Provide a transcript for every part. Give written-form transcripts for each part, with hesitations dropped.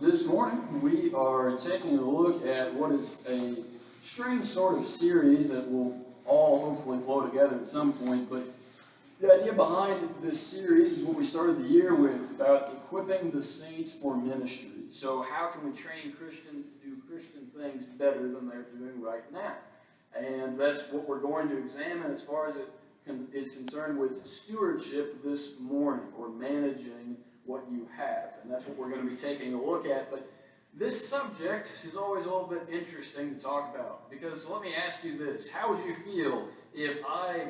This morning we are taking a look at what is a strange sort of series that will all hopefully flow together at some point, but the idea behind this series is what we started the year with, about equipping the saints for ministry. So how can we train Christians to do Christian things better than they're doing right now? And that's what we're going to examine as far as it is concerned with stewardship this morning, or managing what you have. And that's what we're going to be taking a look at. But this subject is always a little bit interesting to talk about, because let me ask you this. How would you feel if I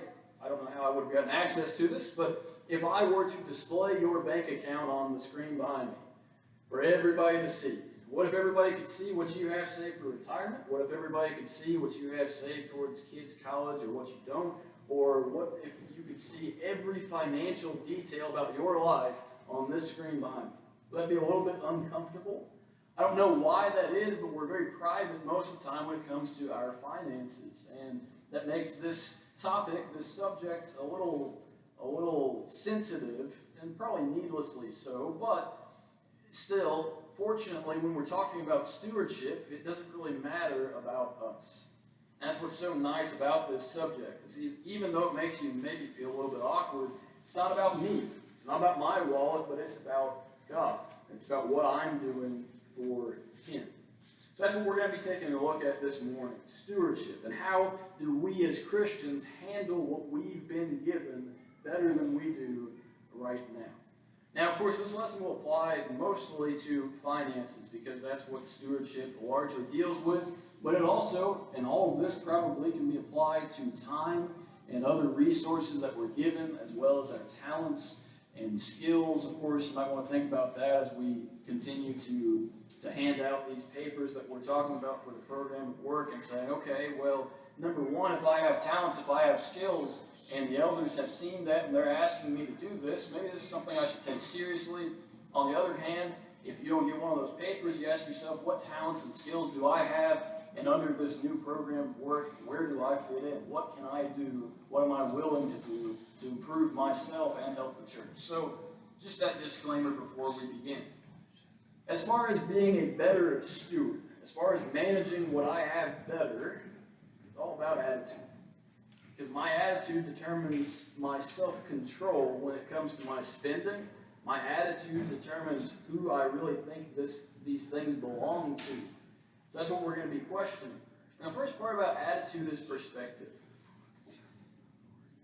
don't know how I would have gotten access to this, but if I were to display your bank account on the screen behind me for everybody to see? What if everybody could see what you have saved for retirement? What if everybody could see what you have saved towards kids' college, or what you don't? Or what if you could see every financial detail about your life on this screen behind me? Would that be a little bit uncomfortable? I don't know why that is, but we're very private most of the time when it comes to our finances. And that makes this topic, this subject, a little sensitive, and probably needlessly so. But still, fortunately, when we're talking about stewardship, it doesn't really matter about us. And that's what's so nice about this subject. Is even though it makes you maybe feel a little bit awkward, it's not about me. It's not about my wallet, but it's about God. It's about what I'm doing for Him. So that's what we're going to be taking a look at this morning. Stewardship. And how do we as Christians handle what we've been given better than we do right now? Now, of course, this lesson will apply mostly to finances, because that's what stewardship largely deals with. But it also, and all of this probably, can be applied to time and other resources that we're given, as well as our talents and skills. Of course, you might want to think about that as we continue to hand out these papers that we're talking about for the program of work, and saying, okay, well, number one, if I have talents, if I have skills, and the elders have seen that and they're asking me to do this, maybe this is something I should take seriously. On the other hand, if you don't get one of those papers, you ask yourself, what talents and skills do I have? And under this new program of work, where do I fit in? What can I do? What am I willing to do to improve myself and help the church? So, just that disclaimer before we begin. As far as being a better steward, as far as managing what I have better, it's all about attitude. Because my attitude determines my self-control when it comes to my spending. My attitude determines who I really think these things belong to. So that's what we're going to be questioning. Now, the first part about attitude is perspective.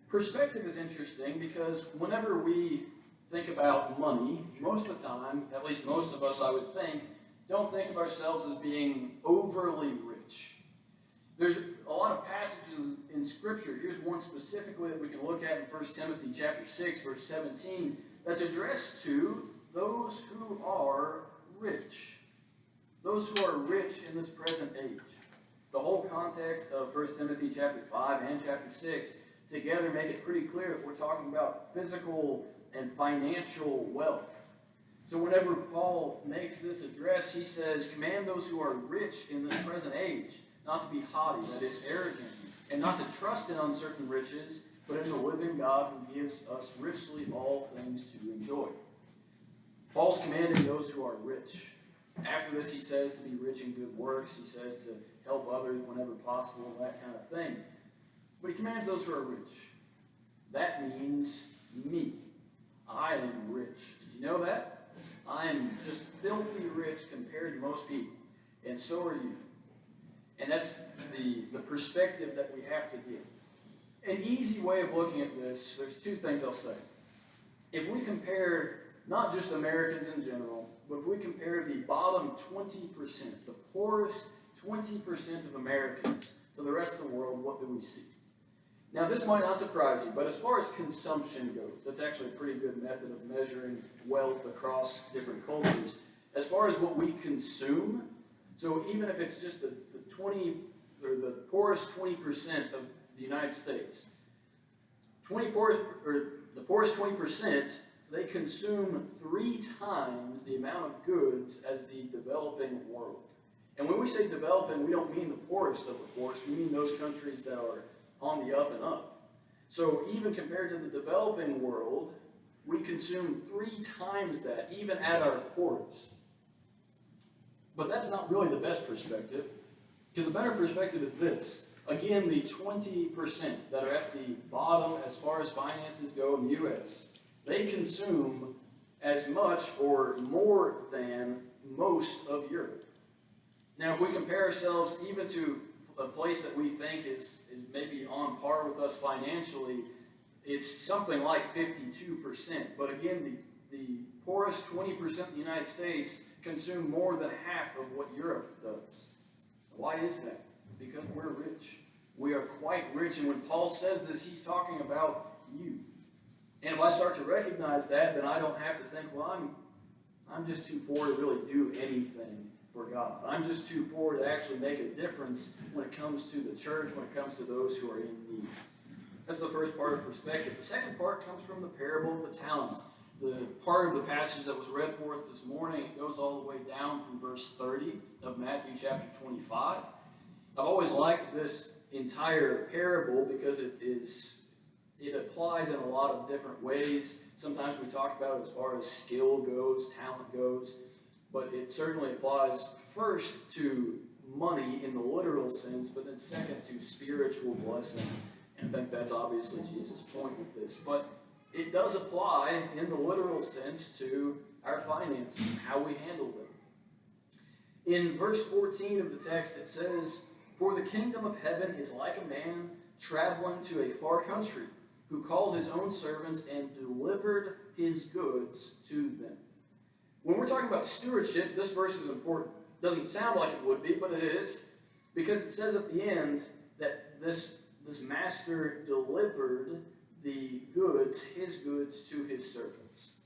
Perspective is interesting because whenever we think about money, most of the time, at least most of us, I would think, don't think of ourselves as being overly rich. There's a lot of passages in Scripture. Here's one specifically that we can look at in 1 Timothy chapter 6, verse 17, that's addressed to those who are rich. Those who are rich in this present age. The whole context of 1 Timothy chapter 5 and chapter 6 together make it pretty clear that we're talking about physical and financial wealth. So whenever Paul makes this address, he says, command those who are rich in this present age not to be haughty, that is, arrogant, and not to trust in uncertain riches, but in the living God who gives us richly all things to enjoy. Paul's commanding those who are rich. After this, he says to be rich in good works. He says to help others whenever possible, that kind of thing. But he commands those who are rich. That means me. I am rich. Did you know that? I am just filthy rich compared to most people. And so are you. And that's the perspective that we have to give. An easy way of looking at this, there's two things I'll say. If we compare not just Americans in general, but if we compare the bottom 20%, the poorest 20% of Americans to the rest of the world, what do we see? Now, this might not surprise you, but as far as consumption goes, that's actually a pretty good method of measuring wealth across different cultures. As far as what we consume, so even if it's just the poorest 20% of the United States, the poorest 20%, they consume 3 times the amount of goods as the developing world. And when we say developing, we don't mean the poorest of the poorest. We mean those countries that are on the up and up. So even compared to the developing world, we consume 3 times that, even at our poorest. But that's not really the best perspective, because the better perspective is this. Again, the 20% that are at the bottom as far as finances go in the U.S., they consume as much or more than most of Europe. Now, if we compare ourselves even to a place that we think is maybe on par with us financially, it's something like 52%. But again, the poorest 20% of the United States consume more than half of what Europe does. Why is that? Because we're rich. We are quite rich, and when Paul says this, he's talking about you. And if I start to recognize that, then I don't have to think, well, I'm just too poor to really do anything for God. I'm just too poor to actually make a difference when it comes to the church, when it comes to those who are in need. That's the first part of perspective. The second part comes from the parable of the talents. The part of the passage that was read for us this morning, it goes all the way down from verse 30 of Matthew chapter 25. I've always liked this entire parable because it applies in a lot of different ways. Sometimes we talk about it as far as skill goes, talent goes, but it certainly applies first to money in the literal sense, but then second to spiritual blessing. And I think that's obviously Jesus' point with this. But it does apply in the literal sense to our finances and how we handle them. In verse 14 of the text, it says, "For the kingdom of heaven is like a man traveling to a far country, who called his own servants and delivered his goods to them." When we're talking about stewardship, this verse is important. It doesn't sound like it would be, but it is, because it says at the end that this master delivered the goods, his goods, to his servants.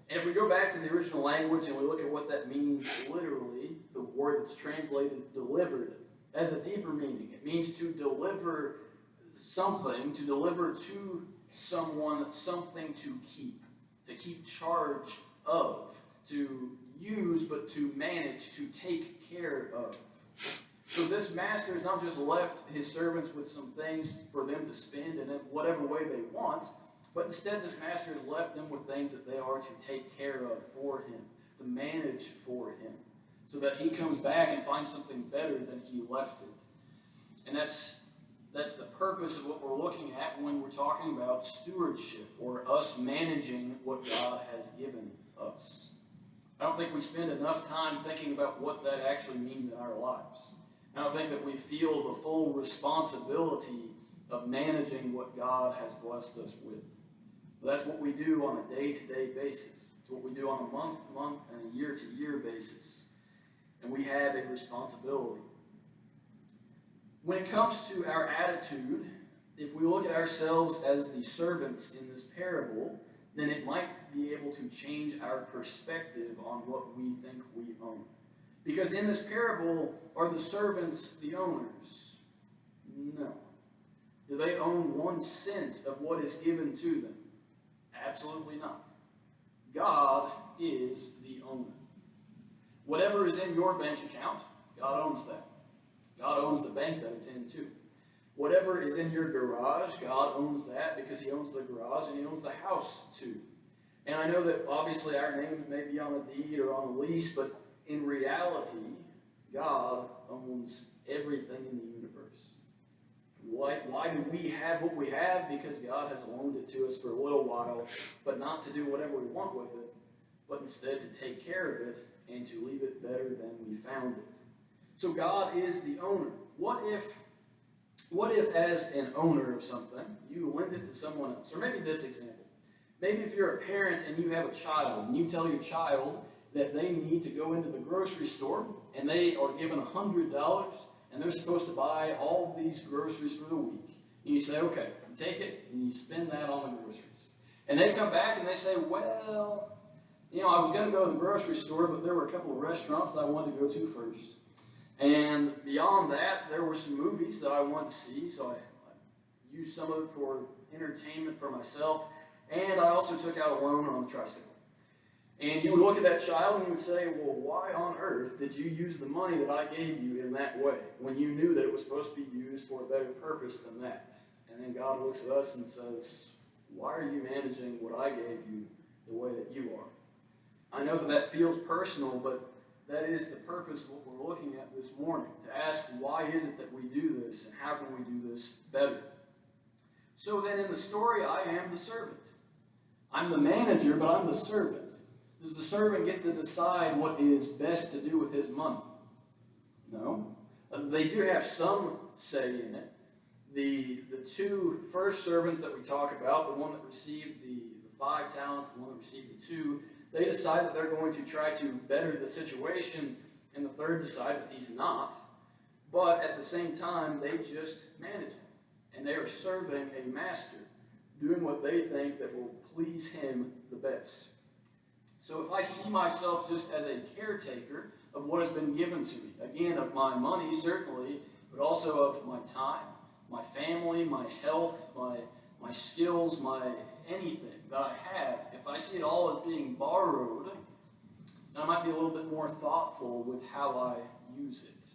And if we go back to the original language and we look at what that means literally, the word that's translated delivered has a deeper meaning. It means to deliver something, to deliver to someone something to keep charge of, to use, but to manage, to take care of. So this master has not just left his servants with some things for them to spend in whatever way they want, but instead this master has left them with things that they are to take care of for him, to manage for him, so that he comes back and finds something better than he left it. And that's the purpose of what we're looking at when we're talking about stewardship, or us managing what God has given us. I don't think we spend enough time thinking about what that actually means in our lives. I don't think that we feel the full responsibility of managing what God has blessed us with. But that's what we do on a day-to-day basis. It's what we do on a month-to-month and a year-to-year basis. And we have a responsibility. When it comes to our attitude, if we look at ourselves as the servants in this parable, then it might be able to change our perspective on what we think we own. Because in this parable, are the servants the owners? No. Do they own 1 cent of what is given to them? Absolutely not. God is the owner. Whatever is in your bank account, God owns that. God owns the bank that it's in too. Whatever is in your garage, God owns that because he owns the garage and he owns the house too. And I know that obviously our names may be on a deed or on a lease, but in reality, God owns everything in the universe. Why do we have what we have? Because God has loaned it to us for a little while, but not to do whatever we want with it, but instead to take care of it and to leave it better than we found it. So God is the owner. What if as an owner of something, you lend it to someone else? Or maybe this example. Maybe if you're a parent and you have a child, and you tell your child that they need to go into the grocery store, and they are given $100, and they're supposed to buy all these groceries for the week. And you say, okay, you take it, and you spend that on the groceries. And they come back and they say, well, I was going to go to the grocery store, but there were a couple of restaurants that I wanted to go to first. And beyond that, there were some movies that I wanted to see, so I used some of it for entertainment for myself, and I also took out a loan on a tricycle. And you would look at that child and you would say, well, why on earth did you use the money that I gave you in that way when you knew that it was supposed to be used for a better purpose than that? And then God looks at us and says, why are you managing what I gave you the way that you are? I know that feels personal, but that is the purpose of what we're looking at this morning, to ask why is it that we do this and how can we do this better. So then in the story, I am the servant. I'm the manager, but I'm the servant. Does the servant get to decide what is best to do with his money? No. They do have some say in it. The two first servants that we talk about, the one that received the 5 talents, the one that received the 2, they decide that they're going to try to better the situation, and the third decides that he's not. But at the same time, they just manage him, and they are serving a master, doing what they think that will please him the best. So if I see myself just as a caretaker of what has been given to me, again, of my money certainly, but also of my time, my family, my health, my skills, my anything that I have, if I see it all as being borrowed, then I might be a little bit more thoughtful with how I use it.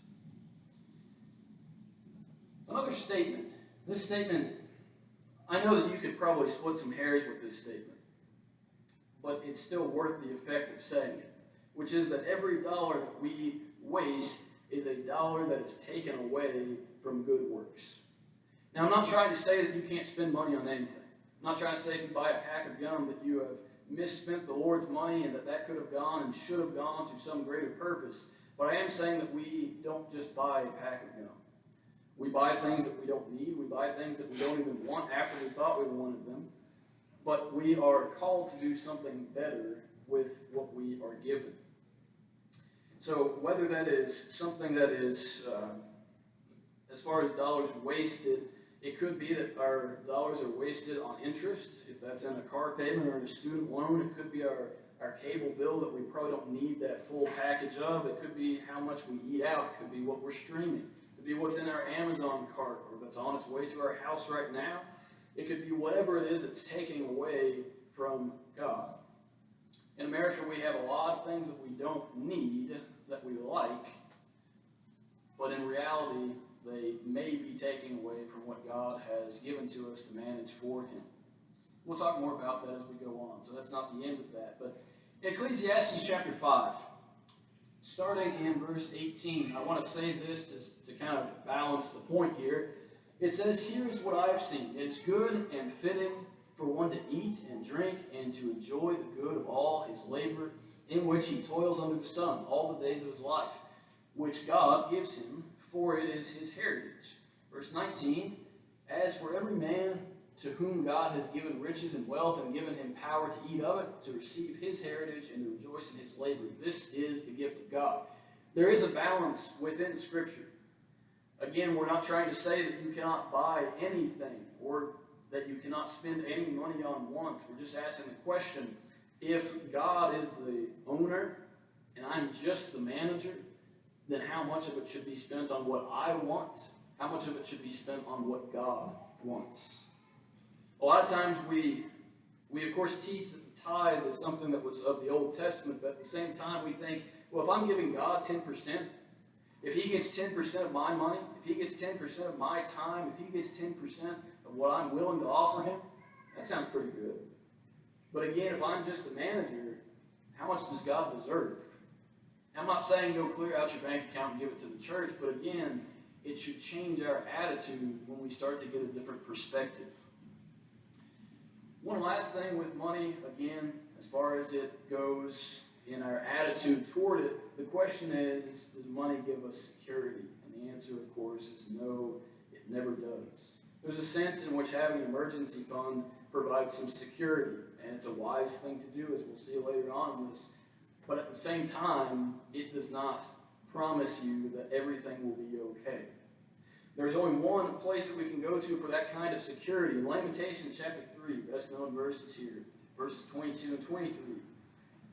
Another statement. This statement, I know that you could probably split some hairs with this statement, but it's still worth the effect of saying it, which is that every dollar that we waste is a dollar that is taken away from good works. Now, I'm not trying to say that you can't spend money on anything. I'm not trying to say if you buy a pack of gum that you have misspent the Lord's money and that could have gone and should have gone to some greater purpose. But I am saying that we don't just buy a pack of gum. We buy things that we don't need. We buy things that we don't even want after we thought we wanted them. But we are called to do something better with what we are given. So whether that is something that is, as far as dollars wasted, it could be that our dollars are wasted on interest, if that's in a car payment or in a student loan. It could be our cable bill that we probably don't need that full package of. It could be how much we eat out. It could be what we're streaming. It could be what's in our Amazon cart or that's on its way to our house right now. It could be whatever it is that's taking away from God. In America, we have a lot of things that we don't need that we like, but in reality, they may be taking away from what God has given to us to manage for Him. We'll talk more about that as we go on, so that's not the end of that. But Ecclesiastes chapter 5, starting in verse 18, I want to say this to kind of balance the point here. It says, "Here is what I have seen. It is good and fitting for one to eat and drink and to enjoy the good of all his labor, in which he toils under the sun all the days of his life, which God gives him, for it is his heritage." Verse 19, "As for every man to whom God has given riches and wealth and given him power to eat of it, to receive his heritage and to rejoice in his labor, this is the gift of God." There is a balance within Scripture. Again, we're not trying to say that you cannot buy anything or that you cannot spend any money on wants. We're just asking the question, if God is the owner and I'm just the manager, then how much of it should be spent on what I want? How much of it should be spent on what God wants? A lot of times we of course teach that the tithe is something that was of the Old Testament, but at the same time we think, well, if I'm giving God 10%, if He gets 10% of my money, if He gets 10% of my time, if He gets 10% of what I'm willing to offer Him, that sounds pretty good. But again, if I'm just the manager, how much does God deserve? I'm not saying go clear out your bank account and give it to the church, but again, it should change our attitude when we start to get a different perspective. One last thing with money, again, as far as it goes in our attitude toward it, the question is, does money give us security? And the answer, of course, is no, it never does. There's a sense in which having an emergency fund provides some security, and it's a wise thing to do, as we'll see later on in this. But at the same time, it does not promise you that everything will be okay. There's only one place that we can go to for that kind of security. In Lamentations chapter 3, best known verses here, verses 22 and 23.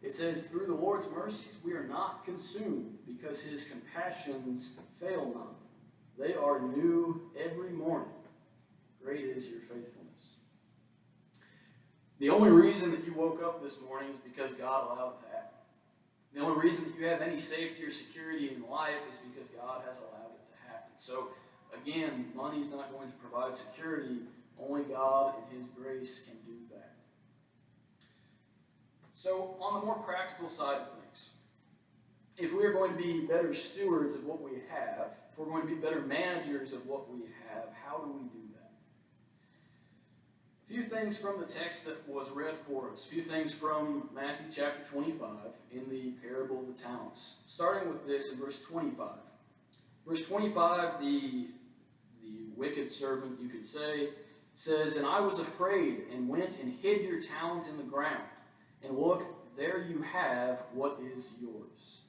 It says, "Through the Lord's mercies we are not consumed, because His compassions fail not. They are new every morning. Great is your faithfulness." The only reason that you woke up this morning is because God allowed it to happen. The only reason that you have any safety or security in life is because God has allowed it to happen. So, again, money's not going to provide security. Only God and His grace can do that. So, on the more practical side of things, if we are going to be better stewards of what we have, if we're going to be better managers of what we have, how do we do that? A few things from the text that was read for us. A few things from Matthew chapter 25 in the parable of the talents. Starting with this in verse 25. Verse 25, the wicked servant, you could say, says, "And I was afraid, and went and hid your talent in the ground. And look, there you have what is yours."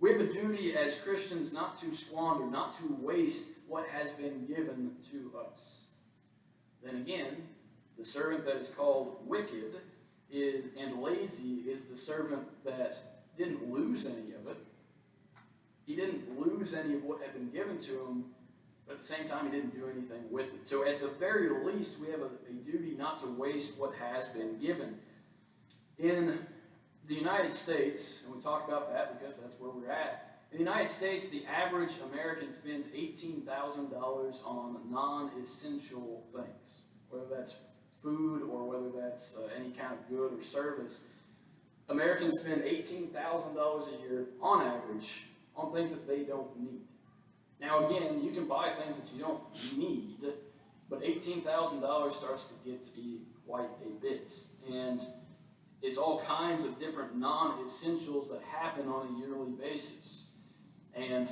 We have a duty as Christians not to squander, not to waste what has been given to us. Then again, the servant that is called wicked and lazy is the servant that didn't lose any of it. He didn't lose any of what had been given to him, but at the same time, he didn't do anything with it. So at the very least, we have a duty not to waste what has been given. In the United States, and we talk about that because that's where we're at. In the United States, the average American spends $18,000 on non-essential things, whether that's food or whether that's any kind of good or service. Americans spend $18,000 a year on average on things that they don't need. Now again, you can buy things that you don't need, but $18,000 starts to get to be quite a bit. And it's all kinds of different non-essentials that happen on a yearly basis. And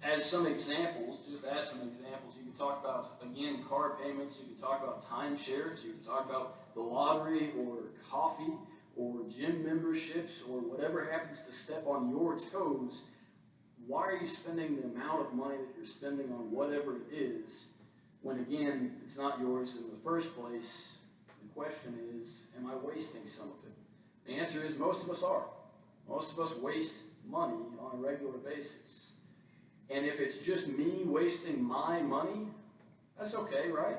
as some examples, you can talk about, again, car payments, you can talk about timeshares, you can talk about the lottery or coffee or gym memberships or whatever happens to step on your toes. Why are you spending the amount of money that you're spending on whatever it is when, again, it's not yours in the first place? The question is, am I wasting some of it? The answer is most of us are. Most of us waste money on a regular basis. And if it's just me wasting my money, that's okay, right?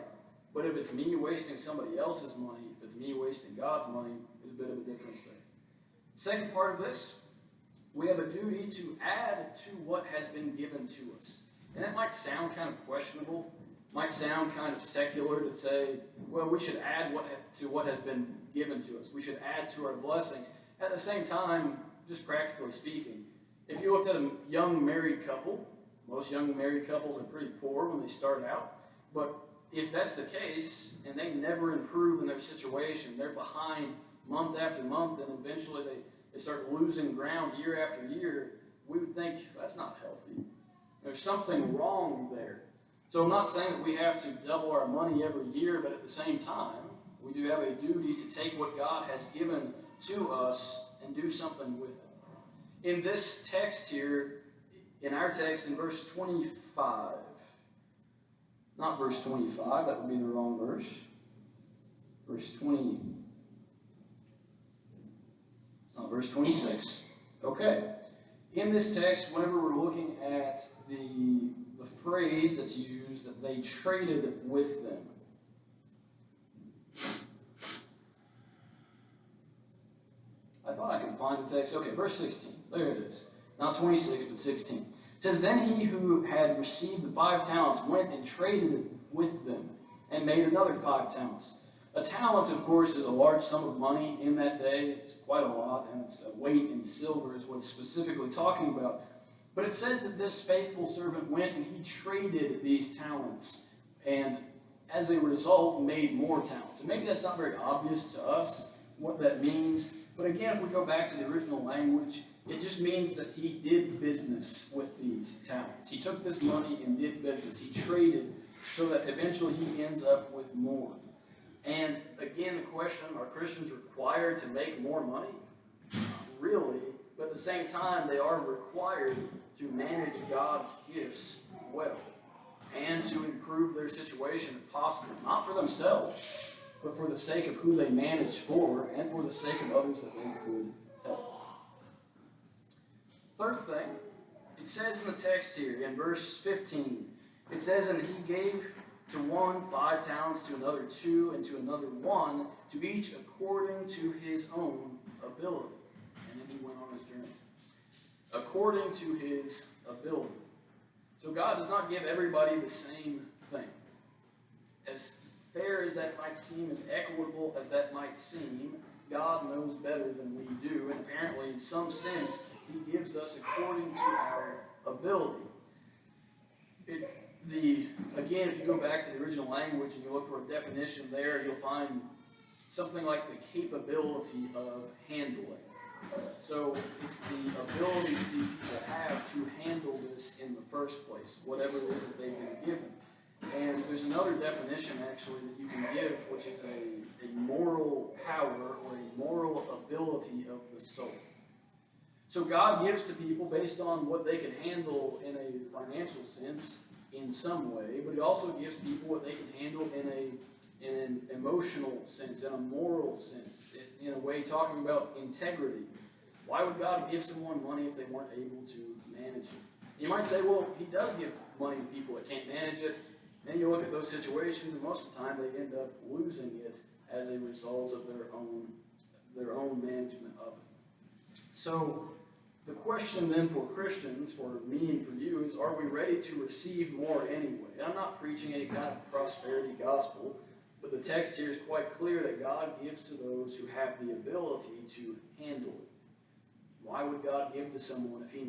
But if it's me wasting somebody else's money, if it's me wasting God's money, there's a bit of a difference there. Second part of this, we have a duty to add to what has been given to us. And that might sound kind of questionable, might sound kind of secular to say, well, we should add to what has been given to us. We should add to our blessings. At the same time, just practically speaking, if you looked at a young married couple, most young married couples are pretty poor when they start out. But if that's the case, and they never improve in their situation, they're behind month after month, and eventually they start losing ground year after year, we would think, that's not healthy. There's something wrong there. So I'm not saying that we have to double our money every year, but at the same time, we do have a duty to take what God has given to us and do something with it. In this text here, in our text in verse 25, not verse 25, that would be the wrong verse. Verse 20, it's not verse 26. Okay. In this text, whenever we're looking at the phrase that's used, that they traded with them. I thought I could find the text. Okay, verse 16. There it is. Not 26, but 16. It says, "Then he who had received the 5 talents went and traded with them, and made another 5 talents. A talent, of course, is a large sum of money in that day. It's quite a lot, and it's a weight in silver is what it's specifically talking about. But it says that this faithful servant went and he traded these talents, and as a result, made more talents. And maybe that's not very obvious to us what that means. But again, if we go back to the original language, it just means that he did business with these talents. He took this money and did business. He traded so that eventually he ends up with more. And again, the question, are Christians required to make more money? Not really. But at the same time, they are required to manage God's gifts well and to improve their situation if possible. Not for themselves, but for the sake of who they manage for and for the sake of others that they could help. Third thing, it says in the text here, in verse 15, it says, "And he gave to one 5 talents, to another 2, and to another 1, to each according to his own ability." And then he went on his journey. According to his ability. So God does not give everybody the same thing. As fair as that might seem, as equitable as that might seem, God knows better than we do. And apparently, in some sense, He gives us according to our ability. Again, if you go back to the original language and you look for a definition there, you'll find something like the capability of handling. So it's the ability that these people have to handle this in the first place, whatever it is that they've been given. And there's another definition actually that you can give, which is a moral power or a moral ability of the soul. So God gives to people based on what they can handle in a financial sense in some way, but he also gives people what they can handle in an emotional sense, in a moral sense, in a way talking about integrity. Why would God give someone money if they weren't able to manage it? You might say, well, he does give money to people that can't manage it. Then you look at those situations, and most of the time they end up losing it as a result of their own management of it. So the question then for Christians, for me and for you, is are we ready to receive more anyway? I'm not preaching any kind of prosperity gospel, but the text here is quite clear that God gives to those who have the ability to handle it. Why would God give to someone if he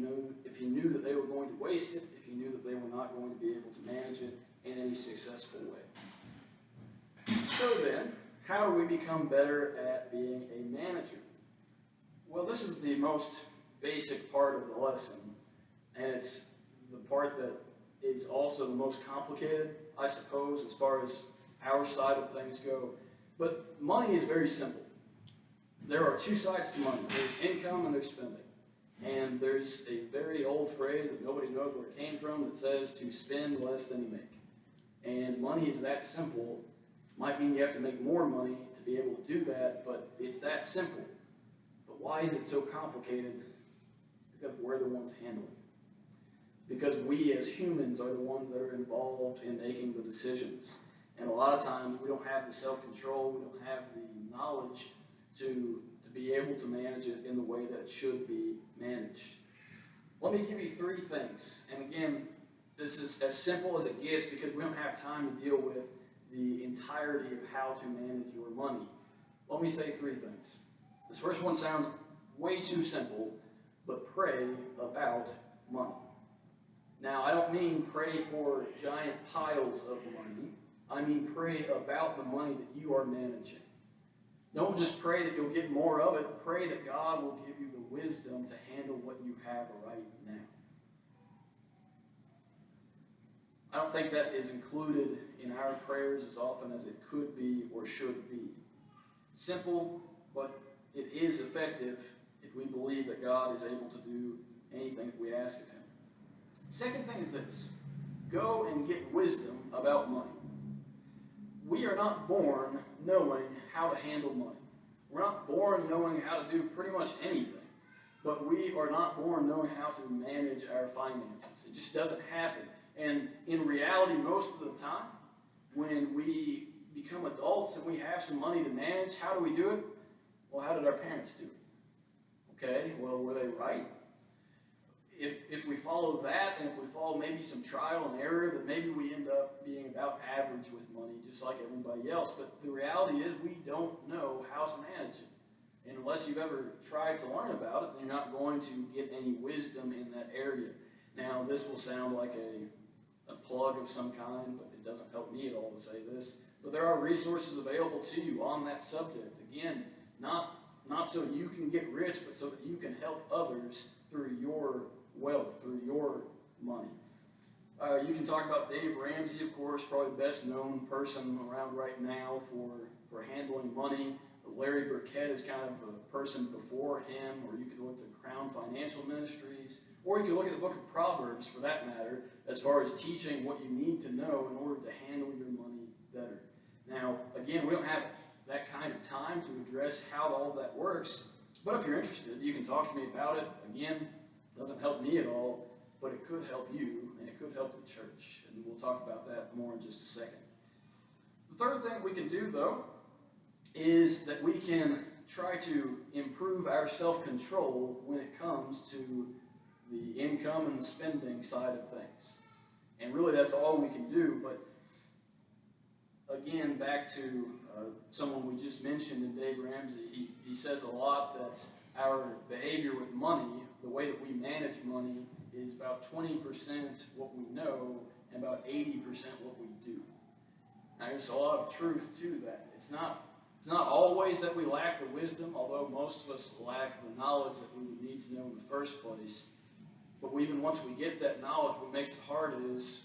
knew that they were going to waste it, if he knew that they were not going to be able to manage it in any successful way? So then, how do we become better at being a manager? Well, this is the most basic part of the lesson, and it's the part that is also the most complicated, I suppose, as far as our side of things go. But money is very simple. There are two sides to money. There's income and there's spending. And there's a very old phrase that nobody knows where it came from that says to spend less than you make. And money is that simple. Might mean you have to make more money to be able to do that, but it's that simple. But why is it so complicated? Because we're the ones handling it. Because we as humans are the ones that are involved in making the decisions. And a lot of times we don't have the self-control, we don't have the knowledge to be able to manage it in the way that it should be managed. Let me give you three things. And again, this is as simple as it gets because we don't have time to deal with the entirety of how to manage your money. Let me say three things. This first one sounds way too simple, but pray about money. Now, I don't mean pray for giant piles of money. I mean pray about the money that you are managing. Don't just pray that you'll get more of it. Pray that God will give you the wisdom to handle what you have right now. I don't think that is included in our prayers as often as it could be or should be. Simple, but it is effective if we believe that God is able to do anything that we ask of him. Second thing is this. Go and get wisdom about money. We are not born knowing how to handle money. We're not born knowing how to do pretty much anything. But we are not born knowing how to manage our finances. It just doesn't happen. And in reality, most of the time, when we become adults and we have some money to manage, how do we do it? Well, how did our parents do it? Okay, well, were they right? If we follow that, and if we follow maybe some trial and error, then maybe we end up being about average with money, just like everybody else. But the reality is we don't know how to manage it. And unless you've ever tried to learn about it, then you're not going to get any wisdom in that area. Now, this will sound like a plug of some kind, but it doesn't help me at all to say this. But there are resources available to you on that subject. Again, not so you can get rich, but so that you can help others through your wealth, through your money. You can talk about Dave Ramsey, of course, probably the best known person around right now for handling money. Larry Burkett is kind of a person before him, or you could look to Crown Financial Ministries, or you could look at the book of Proverbs, for that matter, as far as teaching what you need to know in order to handle your money better. Now, again, we don't have that kind of time to address how all that works, but if you're interested, you can talk to me about it. Again, it doesn't help me at all, but it could help you, and it could help the church, and we'll talk about that more in just a second. The third thing we can do, though, is that we can try to improve our self-control when it comes to the income and the spending side of things. And really that's all we can do, but again, back to someone we just mentioned in Dave Ramsey, he says a lot that our behavior with money, the way that we manage money is about 20% what we know and about 80% what we do. Now, there's a lot of truth to that. It's not always that we lack the wisdom, although most of us lack the knowledge that we would need to know in the first place. But even once we get that knowledge, what makes it hard is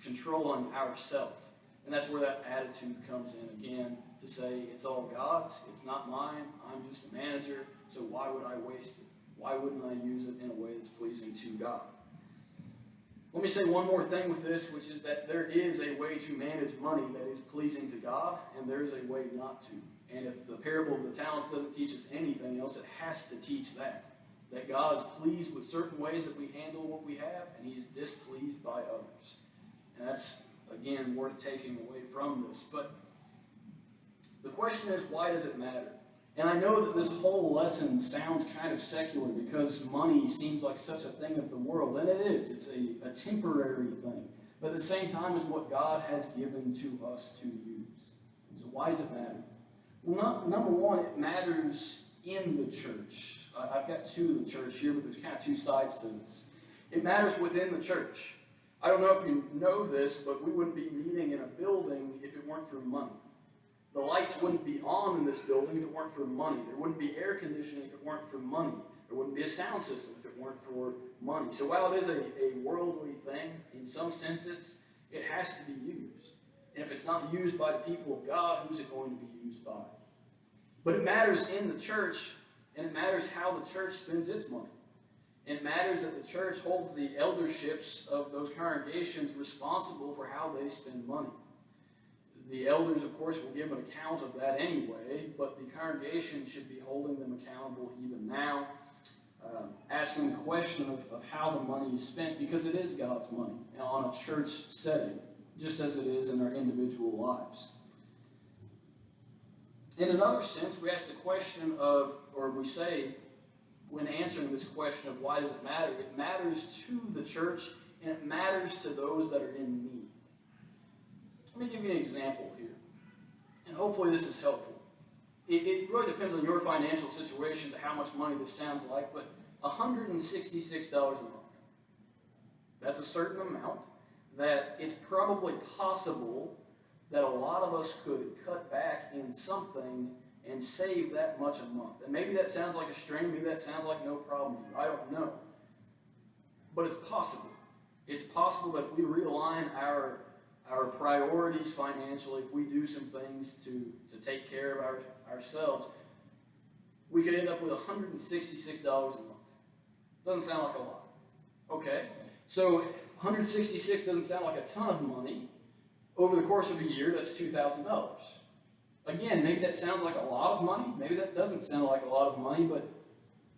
controlling ourselves. And that's where that attitude comes in again, to say it's all God's, it's not mine, I'm just a manager, so why would I waste it? Why wouldn't I use it in a way that's pleasing to God? Let me say one more thing with this, which is that there is a way to manage money that is pleasing to God, and there is a way not to. And if the parable of the talents doesn't teach us anything else, it has to teach that. That God is pleased with certain ways that we handle what we have, and He's displeased by others. And that's, again, worth taking away from this. But the question is, why does it matter? And I know that this whole lesson sounds kind of secular because money seems like such a thing of the world, and it is. It's a temporary thing. But at the same time, it's what God has given to us to use. So why does it matter? Well, number one, it matters in the church. I've got two of the church here, but there's kind of two sides to this. It matters within the church. I don't know if you know this, but we wouldn't be meeting in a building if it weren't for money. The lights wouldn't be on in this building if it weren't for money. There wouldn't be air conditioning if it weren't for money. There wouldn't be a sound system if it weren't for money. So while it is a worldly thing, in some senses, it has to be used. And if it's not used by the people of God, who's it going to be used by? But it matters in the church, and it matters how the church spends its money. And it matters that the church holds the elderships of those congregations responsible for how they spend money. The elders, of course, will give an account of that anyway, but the congregation should be holding them accountable even now, asking the question of how the money is spent, because it is God's money on a church setting, just as it is in our individual lives. In another sense, we ask the question of, or we say, when answering this question of why does it matters to the church, and it matters to those that are in need. Let me give you an example here, and hopefully this is helpful. It really depends on your financial situation to how much money this sounds like, but $166 a month. That's a certain amount that it's probably possible that a lot of us could cut back in something and save that much a month. And maybe that sounds like a strain, maybe that sounds like no problem to you. I don't know. But it's possible. It's possible that if we realign our priorities financially, if we do some things to take care of ourselves, we could end up with $166 a month. Doesn't sound like a lot. Okay, so $166 doesn't sound like a ton of money. Over the course of a year, that's $2,000. Again, maybe that sounds like a lot of money. Maybe that doesn't sound like a lot of money, but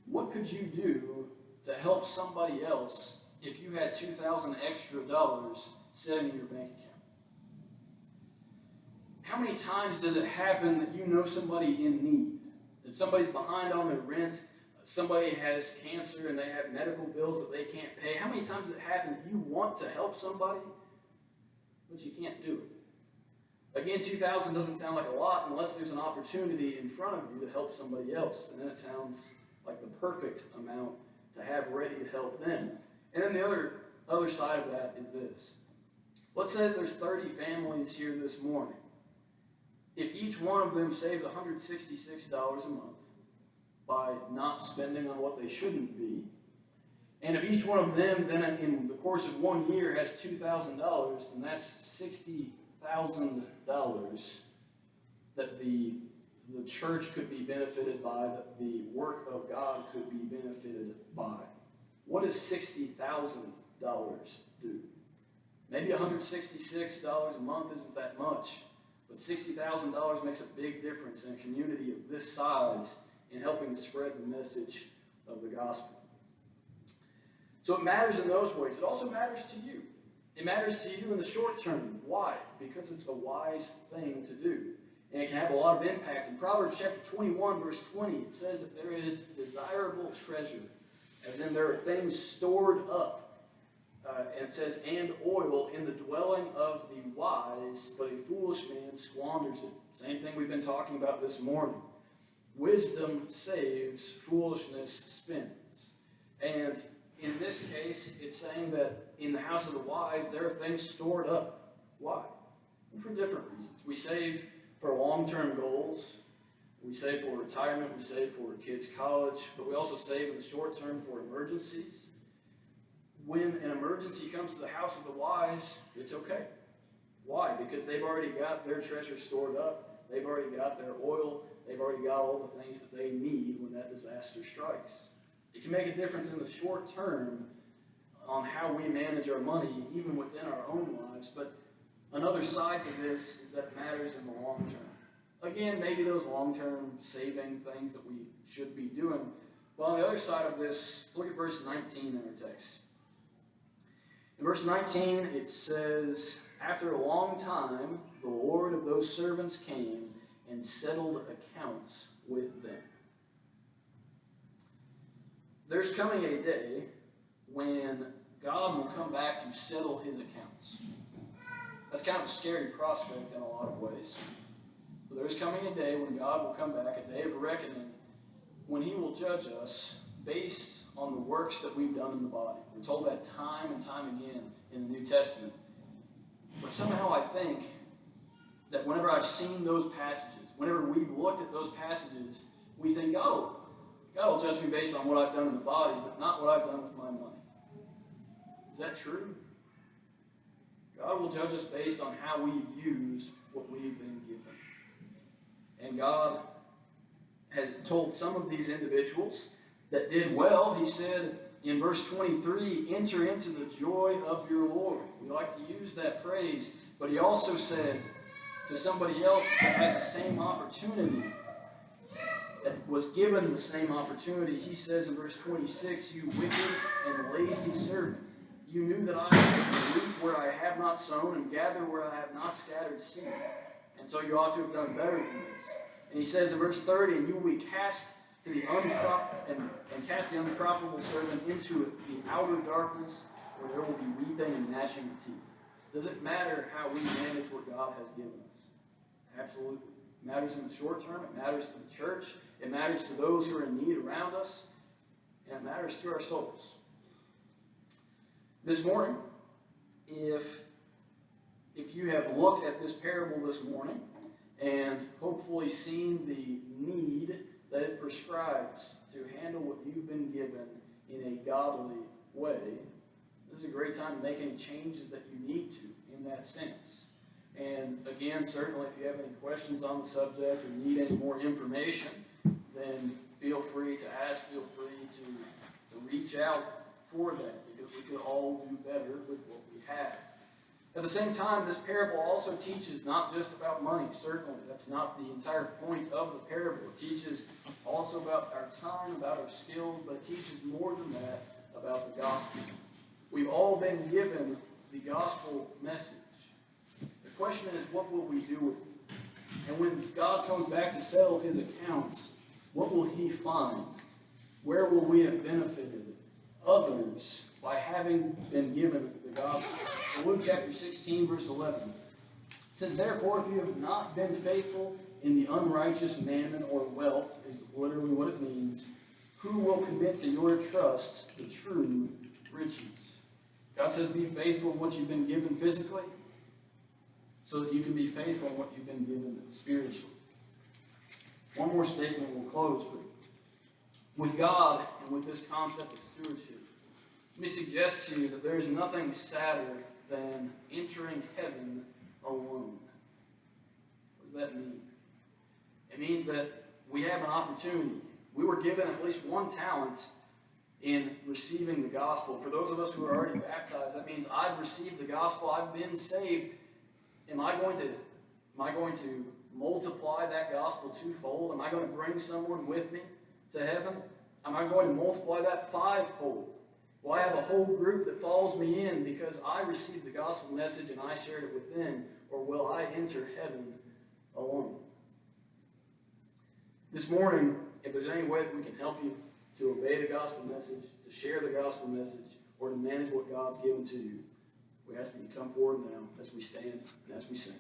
what could you do to help somebody else if you had $2,000 extra sitting in your bank account? How many times does it happen that you know somebody in need? That somebody's behind on their rent, somebody has cancer and they have medical bills that they can't pay? How many times does it happen that you want to help somebody, but you can't do it? Again, $2,000 doesn't sound like a lot unless there's an opportunity in front of you to help somebody else. And then it sounds like the perfect amount to have ready to help them. And then the other side of that is this. Let's say there's 30 families here this morning. If each one of them saves $166 a month by not spending on what they shouldn't be, and if each one of them then in the course of 1 year has $2,000, then that's $60,000 that the church could be benefited by, that the work of God could be benefited by. What does $60,000 do? Maybe $166 a month isn't that much, but $60,000 makes a big difference in a community of this size in helping to spread the message of the gospel. So it matters in those ways. It also matters to you. It matters to you in the short term. Why? Because it's a wise thing to do. And it can have a lot of impact. In Proverbs chapter 21, verse 20, it says that there is desirable treasure, as in there are things stored up. And it says, and oil in the dwelling of the wise, but a foolish man squanders it. Same thing we've been talking about this morning. Wisdom saves, foolishness spends. And in this case, it's saying that in the house of the wise, there are things stored up. Why? Well, for different reasons. We save for long-term goals. We save for retirement. We save for kids' college. But we also save in the short term for emergencies. When an emergency comes to the house of the wise, it's okay. Why? Because they've already got their treasure stored up. They've already got their oil. They've already got all the things that they need when that disaster strikes. It can make a difference in the short term on how we manage our money, even within our own lives. But another side to this is that it matters in the long term. Again, maybe those long-term saving things that we should be doing. But on the other side of this, look at verse 19 in our text. In verse 19, it says, "After a long time, the Lord of those servants came and settled accounts with them." There's coming a day when God will come back to settle his accounts. That's kind of a scary prospect in a lot of ways. But there's coming a day when God will come back, a day of reckoning, when he will judge us based on the works that we've done in the body. We're told that time and time again in the New Testament. But somehow I think that whenever I've seen those passages, whenever we've looked at those passages, we think, God will judge me based on what I've done in the body, but not what I've done with my money. Is that true? God will judge us based on how we use what we've been given. And God has told some of these individuals that did well. He said in verse 23, "Enter into the joy of your Lord." We like to use that phrase, but he also said to somebody else that had the same opportunity, that was given the same opportunity, he says in verse 26, "You wicked and lazy servant, you knew that I reap where I have not sown and gather where I have not scattered seed. And so you ought to have done better than this." And he says in verse 30, "And you will be cast to the cast the unprofitable servant into the outer darkness, where there will be weeping and gnashing of teeth." Does it matter how we manage what God has given us? Absolutely. It matters in the short term. It matters to the church. It matters to those who are in need around us. And it matters to our souls. This morning, if you have looked at this parable this morning and hopefully seen the need that it prescribes to handle what you've been given in a godly way, this is a great time to make any changes that you need to in that sense. And again, certainly if you have any questions on the subject or need any more information, then feel free to ask, feel free to reach out for that, because we could all do better with what we have. At the same time, this parable also teaches not just about money. Certainly, that's not the entire point of the parable. It teaches also about our time, about our skills, but it teaches more than that about the gospel. We've all been given the gospel message. The question is, what will we do with it? And when God comes back to settle his accounts, what will he find? Where will we have benefited others by having been given the gospel? In Luke chapter 16, verse 11, it says, "Therefore, if you have not been faithful in the unrighteous mammon or wealth," is literally what it means, "who will commit to your trust the true riches?" God says, be faithful in what you've been given physically, so that you can be faithful in what you've been given spiritually. One more statement, we'll close. But with God and with this concept of stewardship, let me suggest to you that there is nothing sadder than entering heaven alone. What does that mean? It means that we have an opportunity. We were given at least one talent in receiving the gospel. For those of us who are already baptized, that means I've received the gospel, I've been saved. Am I going to multiply that gospel twofold? Am I going to bring someone with me to heaven? Am I going to multiply that fivefold? Will I have a whole group that follows me in because I received the gospel message and I shared it with them? Or will I enter heaven alone? This morning, if there's any way that we can help you to obey the gospel message, to share the gospel message, or to manage what God's given to you, we ask that you come forward now as we stand and as we sing.